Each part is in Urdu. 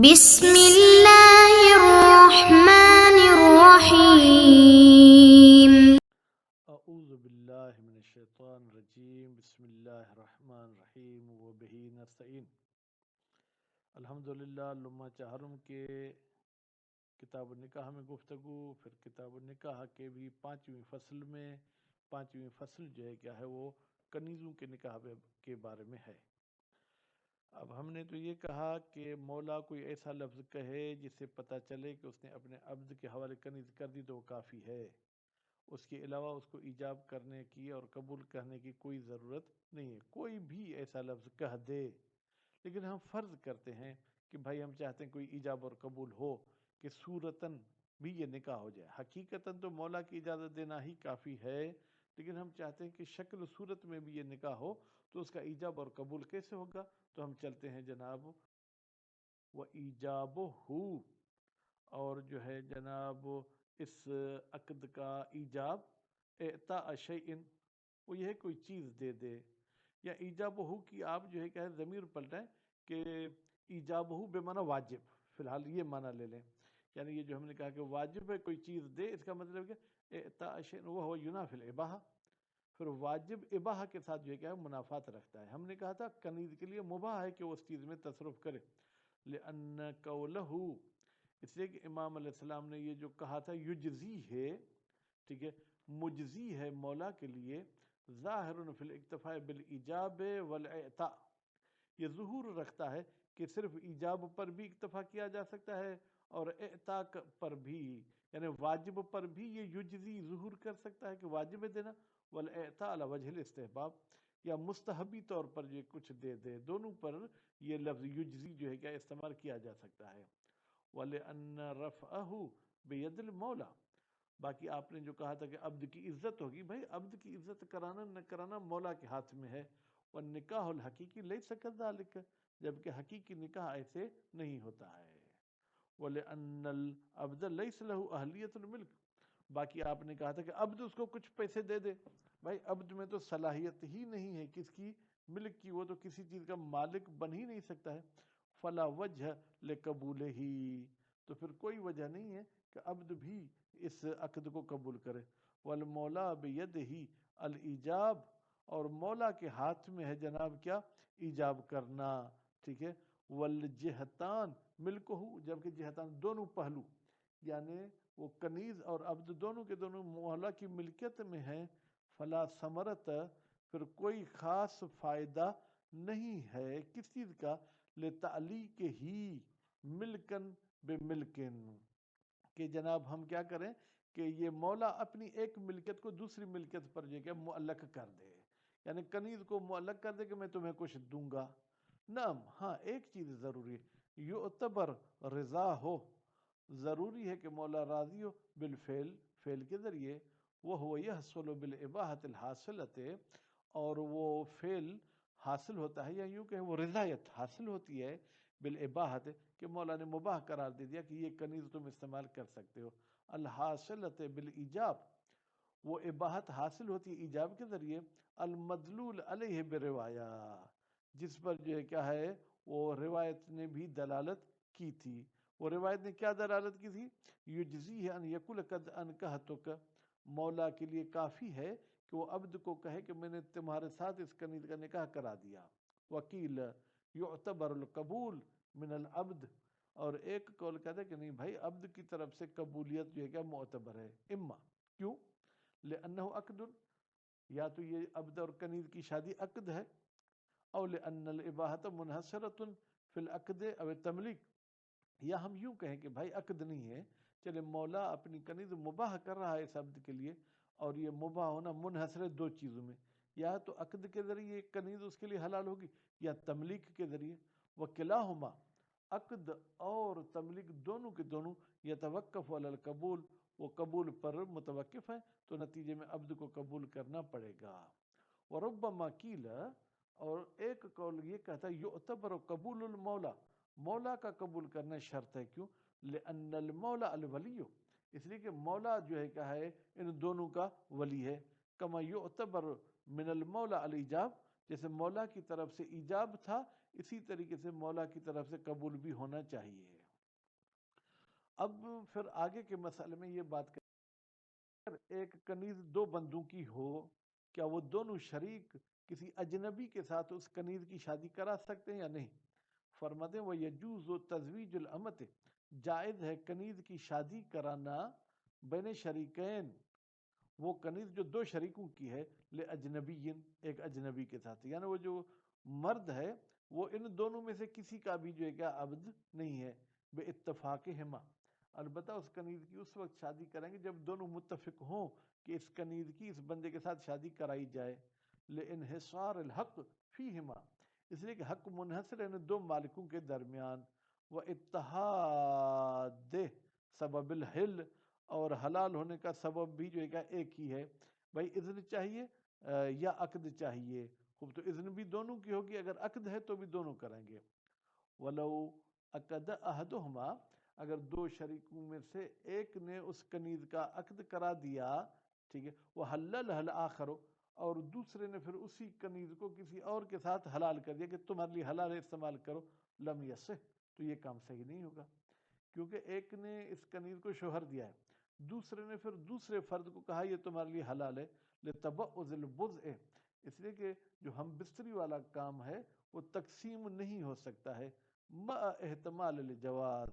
بسم اللہ الرحمن الرحیم۔ اعوذ باللہ من الشیطان الرجیم، بسم اللہ الرحمن الرحیم وبہ نستعین۔ الحمدللہ لمحہ چہارم کے کتاب النکاح میں گفتگو، پھر کتاب النکاح کے بھی پانچویں فصل میں پانچویں فصل جو ہے کیا ہے وہ کنیزوں کے نکاح کے بارے میں ہے۔ اب ہم نے تو یہ کہا کہ مولا کوئی ایسا لفظ کہے جس سے پتہ چلے کہ اس نے اپنے عبد کے حوالے کنیز کر دی تو وہ کافی ہے، اس کے علاوہ اس کو ایجاب کرنے کی اور قبول کرنے کی کوئی ضرورت نہیں ہے۔ کوئی بھی ایسا لفظ کہہ دے، لیکن ہم فرض کرتے ہیں کہ بھائی ہم چاہتے ہیں کوئی ایجاب اور قبول ہو کہ صورتاً بھی یہ نکاح ہو جائے۔ حقیقتاً تو مولا کی اجازت دینا ہی کافی ہے، لیکن ہم چاہتے ہیں کہ شکل و صورت میں بھی یہ نکاح ہو، تو اس کا ایجاب اور قبول کیسے ہوگا؟ تو ہم چلتے ہیں جناب وَإِيجَابُهُ، اور جو ہے جناب اس عقد کا ایجاب اعطاء شیء، وہ یہ ہے کوئی چیز دے دے، یا ایجابہ کی آپ جو ہے کہ ضمیر پلٹائیں کہ ایجابہ بمعنی واجب، فی الحال یہ معنی لے لیں، یعنی یہ جو ہم نے کہا کہ واجب ہے کوئی چیز دے، اس کا مطلب کہ اعطاء شیء وہو ینافی الاباحہ، پھر واجب اباحہ کے ساتھ جو ہے کہ منافات رکھتا ہے۔ ہم نے کہا تھا کنیز کے لیے مباح ہے کہ وہ اس چیز میں تصرف کرے، لأن قولہ، اس لیے کہ امام علیہ السلام نے یہ جو کہا تھا یجزی ہے، ٹھیک ہے، مجزی ہے مولا کے لیے، ظاہر فی الاکتفاء بالایجاب والاعطاء، یہ ظہور رکھتا ہے کہ صرف ایجاب پر بھی اکتفا کیا جا سکتا ہے اور اعطاء پر بھی، یعنی واجب پر بھی یہ یجزی ظہور کر سکتا ہے کہ واجب دینا، والاعطاء علی وجہ الاستحباب، یا مستحبی طور پر یہ کچھ دے دے، دونوں پر یہ لفظ یجزی جو ہے کیا استعمال کیا جا سکتا ہے۔ وَلِأَنَّ رَفْعَهُ بِيَدِ الْمَوْلَى، باقی آپ نے جو کہا تھا کہ عبد کی عزت ہوگی، بھائی عبد کی عزت کرانا نہ کرانا مولا کے ہاتھ میں ہے۔ وَالنِّكَاحُ الْحَقِيقِي لَيْسَ كَذَلِكَ، جبکہ حقیقی نکاح ایسے نہیں ہوتا ہے۔ وَلِأَنَّ الْعَبْدَ لَيْسَ لَهُ أَهْلِيَّةُ الْمِلْكِ، باقی آپ نے کہا تھا کہ عبد اس کو کچھ پیسے دے دے، بھائی عبد میں تو صلاحیت ہی نہیں ہے کس کی؟ ملک کی، وہ تو کسی چیز کا مالک بن ہی نہیں سکتا ہے۔ فلا وجہ لقبولہ، تو پھر کوئی وجہ نہیں ہے کہ عبد بھی اس عقد کو قبول کرے۔ والمولا بیدہ الایجاب، اور مولا کے ہاتھ میں ہے جناب کیا؟ ایجاب کرنا، ٹھیک ہے۔ والجہتان ملکہ، جبکہ جہتان دونوں پہلو، یعنی وہ کنیز اور عبد دونوں کے دونوں مولا کی ملکیت میں ہیں۔ فلا ثمرت، پھر کوئی خاص فائدہ نہیں ہے کس چیز کا؟ لتعلیق ہی ملکن بملکن، کہ جناب ہم کیا کریں کہ یہ مولا اپنی ایک ملکیت کو دوسری ملکیت پر جو کہ معلق کر دے، یعنی کنیز کو معلق کر دے کہ میں تمہیں کچھ دوں گا۔ نعم، ہاں ایک چیز ضروری ہے، یعتبر رضا ہو، ضروری ہے کہ مولا راضی ہو، بالفعل، فعل کے ذریعے، وہو یحصل بالاباحۃ الحاصلۃ، اور وہ فعل حاصل ہوتا ہے، یا یوں کہ وہ رضایت حاصل ہوتی ہے بالاباحۃ، کہ مولا نے مباح قرار دے دیا کہ یہ کنیز تم استعمال کر سکتے ہو۔ الحاصلۃ بالایجاب، وہ اباحت حاصل ہوتی ہے ایجاب کے ذریعے، المدلول علیہ بروایا، جس پر جو ہے کیا ہے وہ روایت نے بھی دلالت کی تھی۔ وہ روایت نے کیا دلالت کی تھی؟ یجزیہ ان یقول قد انکحتک، مولا کے لیے کافی ہے کہ وہ عبد کو کہے کہ میں نے تمہارے ساتھ اس کنیز کا نکاح کرا دیا۔ وکیل یعتبر القبول من العبد، اور ایک قول کہتا ہے کہ نہیں بھائی عبد کی طرف سے قبولیت جو ہے کیا معتبر ہے، اما کیوں؟ لأنہ عقد، یا تو یہ عبد اور کنیز کی شادی عقد ہے، او لأن الاباحۃ منحصرۃ فی العقد او التملیک، یا ہم یوں کہیں کہ بھائی عقد نہیں ہے، چلے مولا اپنی کنیز مباح کر رہا ہے اس عبد کے لیے، اور یہ مباح ہونا منحصر ہے دو چیزوں میں، یا تو عقد کے ذریعے کنیز اس کے لیے حلال ہوگی، یا تملیک کے ذریعے۔ وکلاہما، عقد اور تملیک دونوں کے دونوں یتوقف علی القبول، وہ قبول پر متوقف ہیں، تو نتیجے میں عبد کو قبول کرنا پڑے گا۔ وربما قیل، اور ایک قول یہ کہتا ہے یعتبر قبول المولا، مولا کا قبول کرنا شرط ہے، کیوں؟ لأن المولا الولی، اس لیے کہ مولا جو ہے کیا ہے ان دونوں کا ولی ہے۔ کما یعتبر من المولا الیجاب، جیسے مولا کی طرف سے ایجاب تھا اسی طریقے سے مولا کی طرف سے قبول بھی ہونا چاہیے۔ اب پھر آگے کے مسئلے میں یہ بات کریں، ایک کنیز دو بندوں کی ہو، کیا وہ دونوں شریک کسی اجنبی کے ساتھ اس کنیز کی شادی کرا سکتے ہیں یا نہیں؟ فرماتے ہیں وہ یجوز و تزویج الامت، جائز ہے کنیز کی شادی کرانا بین شریکین، وہ کنیز جو دو شریکوں کی ہے، لأجنبی، ایک اجنبی کے ساتھ، یعنی وہ جو مرد ہے وہ ان دونوں میں سے کسی کا بھی جو ہے کیا عبد نہیں ہے، بے اتفاقہما، البتہ اس کنیز کی اس وقت شادی کریں گے جب دونوں متفق ہوں کہ اس کنیز کی اس بندے کے ساتھ شادی کرائی جائے، لانحصار الحق فیہما، اس لیے کہ حق منحصر ہے ان دو مالکوں کے درمیان، وہ اتحاد سبب الحل، اور حلال ہونے کا سبب بھی جو ہے کہ ایک ہی ہے، بھائی اذن چاہیے یا عقد چاہیے، خوب تو اذن بھی دونوں کی ہوگی، اگر عقد ہے تو بھی دونوں کریں گے۔ ولو عقد احدہما، اگر دو شریکوں میں سے ایک نے اس کنیز کا عقد کرا دیا، ٹھیک ہے، وہ حلل آخر، اور دوسرے نے پھر اسی کنیز کو کسی اور کے ساتھ حلال کر دیا کہ تمہارے لیے حلال ہے استعمال کرو، لم یصح، تو یہ کام صحیح نہیں ہوگا، کیونکہ ایک نے اس کنیز کو شوہر دیا ہے، دوسرے نے پھر دوسرے فرد کو کہا یہ تمہارے لیے حلال ہے، لتبعض البضع، اس لیے کہ جو ہم بستری والا کام ہے وہ تقسیم نہیں ہو سکتا ہے، مع احتمال الجواز،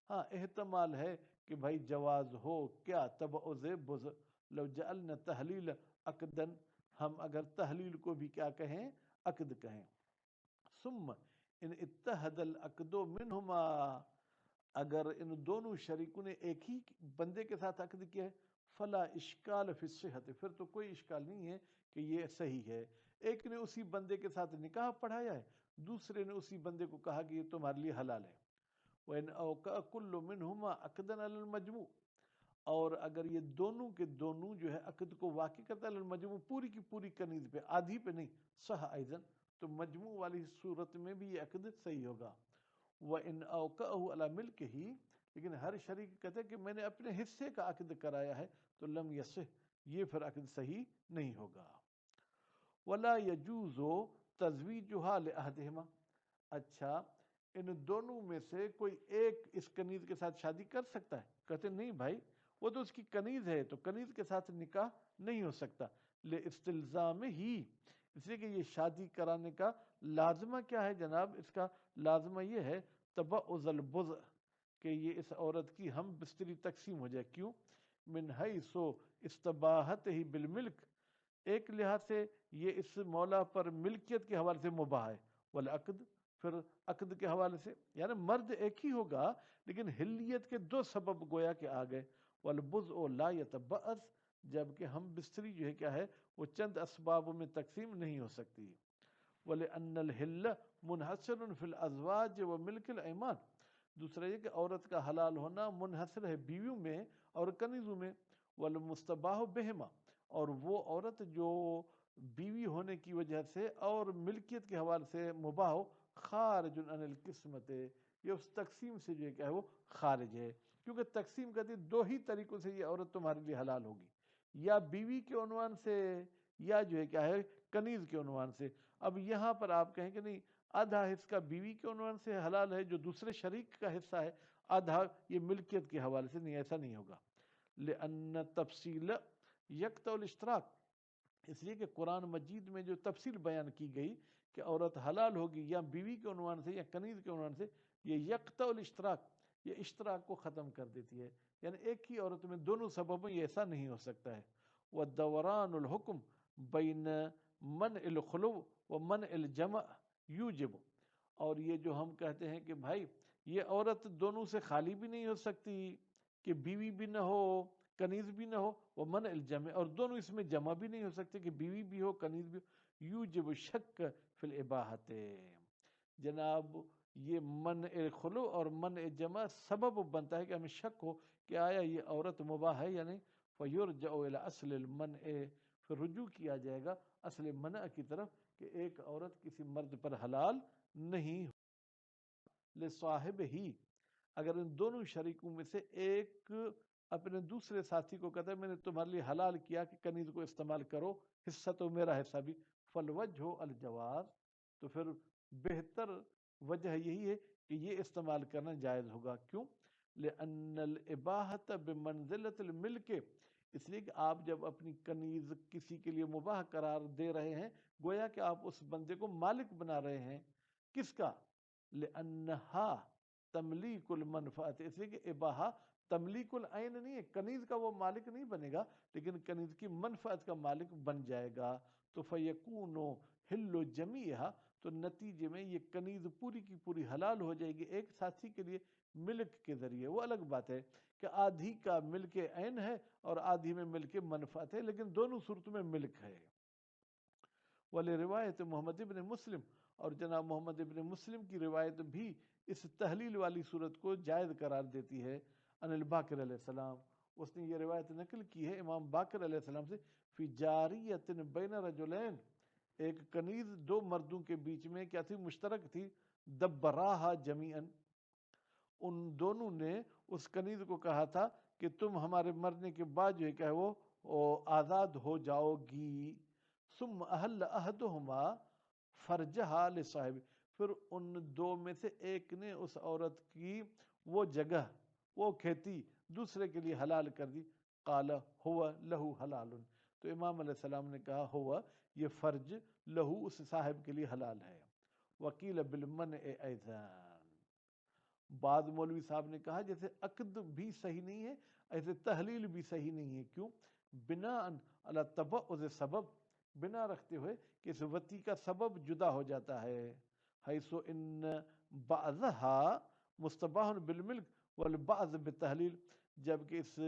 ہاں احتمال ہے کہ بھائی جواز ہو، کیا تبعض بضع، لو جعلنا تحلیل عقدا، ہم اگر تحلیل کو بھی کیا کہیں، عقد کہیں، ثم ان اتحد العقد منہما، اگر ان دونوں شریکوں نے ایک ہی بندے کے ساتھ عقد کیا ہے، فلا اشکال فی الصحت، پھر تو کوئی اشکال نہیں ہے کہ یہ صحیح ہے، ایک نے اسی بندے کے ساتھ نکاح پڑھایا ہے، دوسرے نے اسی بندے کو کہا کہ یہ تمہارے لیے حلال ہے، وَإِنْ أَوْقَعَ كُلُّ مِنْهُمَا عَقْدًا عَلَى الْمَجْمُوعِ، اور اگر یہ دونوں کے دونوں جو ہے عقد کو واقع کرتا ہے المجموع، پوری کی پوری کنیز پہ، آدھی پہ نہیں، صح ایضاً، تو مجموع والی صورت میں بھی یہ عقد صحیح ہوگا، وَإِنْ أَوْقَعَهُ عَلَى مِلْكِهِ، لیکن ہر شریک کہتے ہیں کہ میں نے اپنے حصے کا عقد کرایا ہے، تو لم یصح، یہ پھر عقد صحیح نہیں ہوگا، وَلَا يَجُوزُ تَزْوِيجُهَا لِأَحَدِهِمَا، اچھا ان دونوں میں سے کوئی ایک اس کنیز کے ساتھ شادی کر سکتا ہے؟ کہتے نہیں بھائی، وہ تو اس کی کنیز ہے، تو کنیز کے ساتھ نکاح نہیں ہو سکتا، لاستلزام ہی، اس لیے کہ یہ شادی کرانے کا لازمہ کیا ہے جناب، اس کا لازمہ یہ ہے تبعض البضع، کہ یہ اس عورت کی ہم بستری تقسیم ہو جائے، کیوں؟ من حیث استباحت ہی بالملک، ایک لحاظ سے یہ اس مولا پر ملکیت کے حوالے سے مباح ہے، والعقد، پھر عقد کے حوالے سے، یعنی مرد ایک ہی ہوگا لیکن حلیت کے دو سبب گویا کہ آ گئے، والبضع لا يتبعض، جبکہ ہم بستری جو ہے کیا ہے وہ چند اسبابوں میں تقسیم نہیں ہو سکتی، وَلِأَنَّ الْحِلَّ مُنْحَصِرٌ فِي الْأَزْوَاجِ وَمِلْكِ الْأَيْمَانِ، دوسرا یہ کہ عورت کا حلال ہونا منحصر ہے بیویوں میں اور کنیزوں میں، وَالْمُسْتَبَاحُ بِهِمَا، اور وہ عورت جو بیوی ہونے کی وجہ سے اور ملکیت کے حوالے سے مباح ہو، خارج عن القسمت، یہ اس تقسیم سے جو ہے کیا ہے وہ خارج ہے، کیونکہ تقسیم کہتی ہے دو ہی طریقوں سے یہ عورت تمہارے لیے حلال ہوگی، یا بیوی کے عنوان سے یا جو ہے کیا ہے کنیز کے عنوان سے، اب یہاں پر آپ کہیں کہ نہیں آدھا حصہ بیوی کے عنوان سے حلال ہے جو دوسرے شریک کا حصہ ہے، آدھا یہ ملکیت کے حوالے سے نہیں، ایسا نہیں ہوگا، لأن تفصیل یکتا الاشتراک، اس لیے کہ قرآن مجید میں جو تفصیل بیان کی گئی کہ عورت حلال ہوگی یا بیوی کے عنوان سے یا کنیز کے عنوان سے، یہ یکتا الاشتراک، یہ اشتراک کو ختم کر دیتی ہے، یعنی ایک ہی عورت میں دونوں سببوں یہ ایسا نہیں ہو سکتا ہے، والدوران الحکم بین منع الخلو و منع الجمع یوجب، اور یہ جو ہم کہتے ہیں کہ بھائی یہ عورت دونوں سے خالی بھی نہیں ہو سکتی کہ بیوی بھی نہ ہو کنیز بھی نہ ہو، وہ منع الجمع، اور دونوں اس میں جمع بھی نہیں ہو سکتے کہ بیوی بھی ہو کنیز بھی ہو، یوجب شک فی الاباحت، جناب یہ منع خلو اور منع جمع سبب بنتا ہے کہ ہمیں شک ہو کہ آیا یہ عورت مباح ہے یا نہیں، فیرجع الی اصل المنع، پھر رجوع کیا جائے گا اصل منع کی طرف کہ ایک عورت کسی مرد پر حلال نہیں، لصاحب ہی، اگر ان دونوں شریکوں میں سے ایک اپنے دوسرے ساتھی کو کہتا ہے میں نے تمہارے لیے حلال کیا کہ کنیز کو استعمال کرو، حصہ تو میرا حصہ بھی، فالوجہ الجواز، تو پھر بہتر وجہ یہی ہے کہ یہ استعمال کرنا جائز ہوگا. کیوں؟ لأن الاباحت بمنزلت الملک، اس لیے کہ آپ جب اپنی کنیز کسی کے لیے مباح قرار دے رہے ہیں گویا کہ آپ اس بندے کو مالک بنا رہے ہیں. کس کا؟ لأنہا تملیک المنفعت، اس لیے کہ اباحہ تملیک العین نہیں ہے، کنیز کا وہ مالک نہیں بنے گا لیکن کنیز کی منفعت کا مالک بن جائے گا. تو فیکون حل جمیعہ، تو نتیجے میں یہ کنیز پوری کی پوری حلال ہو جائے گی ایک ساتھی کے لیے ملک کے ذریعے. وہ الگ بات ہے کہ آدھی کا ملک عین ہے اور آدھی میں ملک منفعت ہے، لیکن دونوں صورتوں میں ملک ہے. ولی روایت محمد ابن مسلم، اور جناب محمد ابن مسلم کی روایت بھی اس تحلیل والی صورت کو جائز قرار دیتی ہے. ان الباقر علیہ السلام، اس نے یہ روایت نقل کی ہے امام باقر علیہ السلام سے، فی جاریت بین رجلین، ایک کنیز دو مردوں کے بیچ میں کیا تھی؟ مشترک تھی. دبراہا جمیعاً، ان دونوں نے اس کنیز کو کہا تھا کہ تم ہمارے مرنے کے بعد جو ہے کہ وہ آزاد ہو جاؤ گی. ثم احل احدہما فرجہا لصاحب، پھر ان دو میں سے ایک نے اس عورت کی وہ جگہ، وہ کھیتی دوسرے کے لیے حلال کر دی. قال ہوا لہو حلال، تو امام علیہ السلام نے کہا ہوا، یہ فرج، لہو اس صاحب کے لیے حلال ہے. وکیل بالمنع ایضاً، بعض مولوی صاحب نے کہا جیسے عقد بھی صحیح نہیں ہے ایسے تحلیل بھی صحیح نہیں ہے. کیوں؟ بنا علی تبعض سبب، بنا رکھتے ہوئے کہ اس وتی کا سبب جدا ہو جاتا ہے. حیث ان بعضہا مستباح بالملک والبعض بالتحلیل، جبکہ اس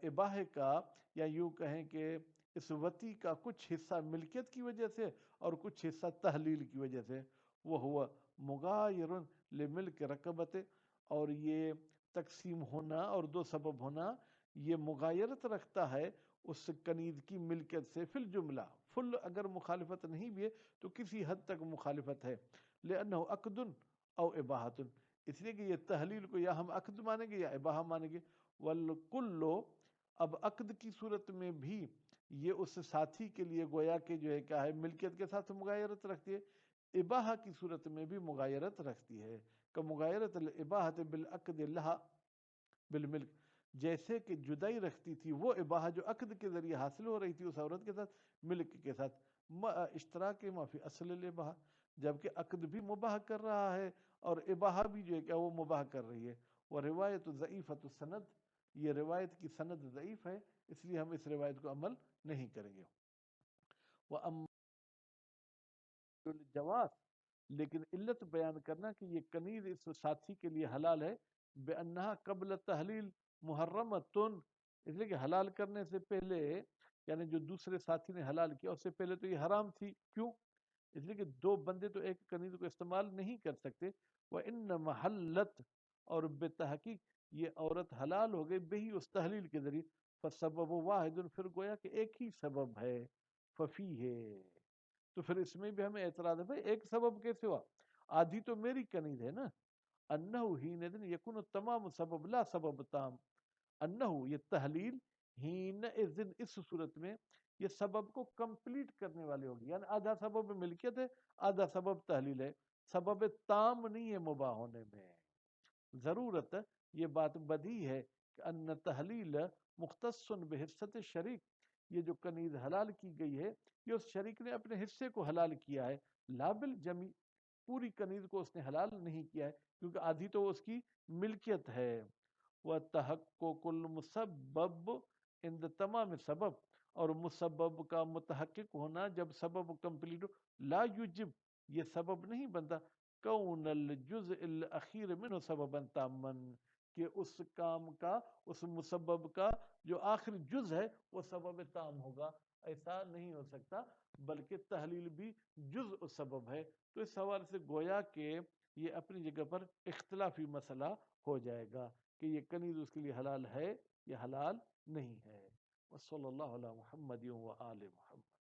اباحے کا، یا یوں کہیں کہ اس وتی کا کچھ حصہ ملکیت کی وجہ سے اور کچھ حصہ تحلیل کی وجہ سے. وہ ہوا مغایر لملک رقبت، اور یہ تقسیم ہونا اور دو سبب ہونا یہ مغایرت رکھتا ہے اس کنیز کی ملکیت سے. فی الجملہ، فل اگر مخالفت نہیں بھی ہے تو کسی حد تک مخالفت ہے. لأنه عقد او اباحت، اس لیے کہ یہ تحلیل کو یا ہم عقد مانیں گے یا اباحہ مانیں گے. والکل، اب عقد کی صورت میں بھی یہ اس ساتھی کے لیے گویا کہ جو ہے کیا ہے ملکیت کے ساتھ مغایرت رکھتی ہے. اباحہ کی صورت میں بھی مغایرت رکھتی ہے، کہ مغایرت الاباحۃ بالعقد لہا بالملک، جیسے کہ جدائی رکھتی تھی وہ اباحہ جو عقد کے ذریعے حاصل ہو رہی تھی اس عورت کے ساتھ ملک کے ساتھ، اشتراک ما فی اصل الاباحہ، جبکہ عقد بھی مباح کر رہا ہے اور اباحہ بھی جو ہے کہ وہ مباح کر رہی ہے. وہ روایت ضعیفۃ السند، یہ روایت کی سند ضعیف ہے، اس لیے ہم اس روایت کو عمل نہیں کریں گے. وَأَمَّا الجواز، لیکن علت بیان کرنا کہ یہ کنیز اس ساتھی کے لیے حلال ہے. بأنہا قبل تحلیل محرمتن، اس لیے کہ حلال کرنے سے پہلے، یعنی جو دوسرے ساتھی نے حلال کیا اس سے پہلے تو یہ حرام تھی. کیوں؟ اس لیے کہ دو بندے تو ایک کنیز کو استعمال نہیں کر سکتے. وَإِنَّ محلت، اور بے تحقیق یہ عورت حلال ہو گئی بہی اس تحلیل کے ذریعے. فسبب واحد، پھر گویا کہ ایک ہی سبب ہے. ففی ہے، تو پھر اس میں بھی ہمیں اعتراض ہے بھائی ایک سبب کیسے ہوا؟ آدھی تو میری کنیز ہے نا. انہو حینئذ یکون تمام سبب لا سبب تام، انہو یہ تحلیل، حینئذ اس صورت میں یہ سبب کو کمپلیٹ کرنے والے ہوگی، یعنی آدھا سبب ملکیت ہے آدھا سبب تحلیل ہے، سبب تام نہیں ہے مباح ہونے میں. ضرورت یہ بات بدی ہے کہ ان تحلیل مختص بحصت شریک، یہ جو کنیز حلال کی گئی ہے یہ اس شریک نے اپنے حصے کو حلال کیا ہے. لا بالجمی، پوری کنیز کو اس نے حلال نہیں کیا ہے کیونکہ آدھی تو اس کی ملکیت ہے. وَتَحَقُّقُ الْمُسَبَّبِ عند تمام سبب، اور مسبب کا متحقق ہونا جب سبب کمپلیٹ ہو. لا یجب، یہ سبب نہیں بنتا کون الجزء الاخیر منہ سببا تاما، کہ اس کام کا، اس مسبب کا جو آخر جز ہے وہ سبب تام ہوگا، ایسا نہیں ہو سکتا، بلکہ تحلیل بھی جزء سبب ہے. تو اس حوالے سے گویا کہ یہ اپنی جگہ پر اختلافی مسئلہ ہو جائے گا کہ یہ کنیز اس کے لیے حلال ہے یا حلال نہیں ہے. وصلی اللہ علی محمد و آل محمد.